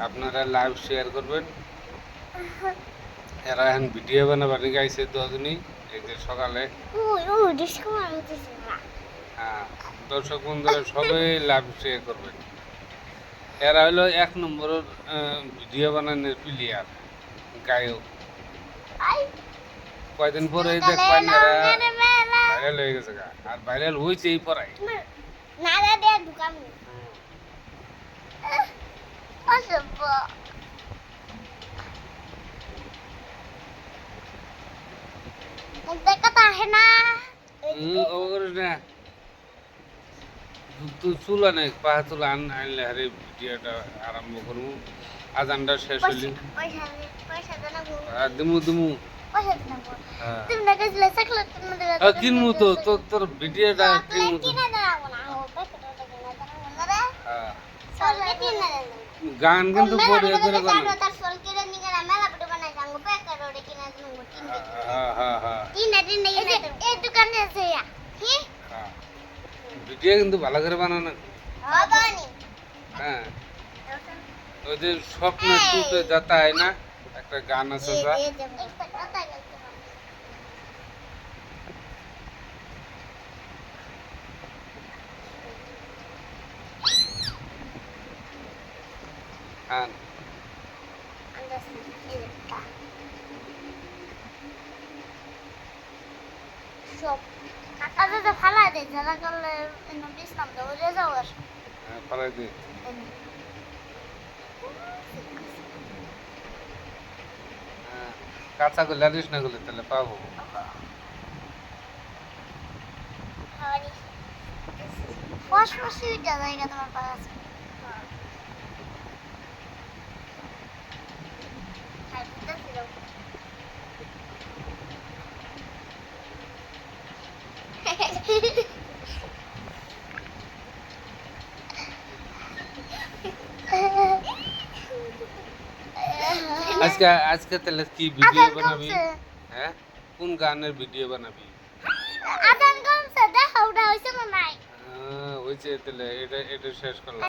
আপনারা live share করবেন। এরা এখন ভিডিও বানাবার নিয়ে আইছে দুজনই, এই যে সকালে। হ্যাঁ, দর্শক বন্ধুরা সবাই লাইভ শেয়ার করবেন। এরা হলো 1 নম্বরের ভিডিও বানানোর প্লেয়ার, গায়ক। কয়দিন পরে দেখবেন এরা ভাইরাল হয়ে গেছে গা, আর ভাইরাল হয়েছে এই পড়াই। চুলা নেই, পাহা চুলা আনলে হারে ভিডিওটা আরম্ভ করবো। আজানটা শেষ হইলি দিমু দিমু। কিনবো তো, তোর ভিডিওটা কিনবো তো। গান কিন্তু পরে করে গান। ভিডিও কিন্তু ভালো করে বানানো। হ্যাঁ, ওই যে স্বপ্ন টুটে যাতা হয় না, একটা গান আছে যা। হ্যাঁ, ফালাই দে যারা করলে বিশ্রাম দেবো যাও আর ফালাই দে। কাঁচা গুলা দিস না গুলো, তাহলে পাবো। ফসফসি জায়গা তোমার পাওয়া আছে। আজকে আজকে তাহলে কি ভিডিও বানাবি? হ্যাঁ, কোন গানের ভিডিও বানাবি? আদান গান সাদা হাওড়া হইছে না নাই হইছে, তাহলে এটা শেষ করলাম।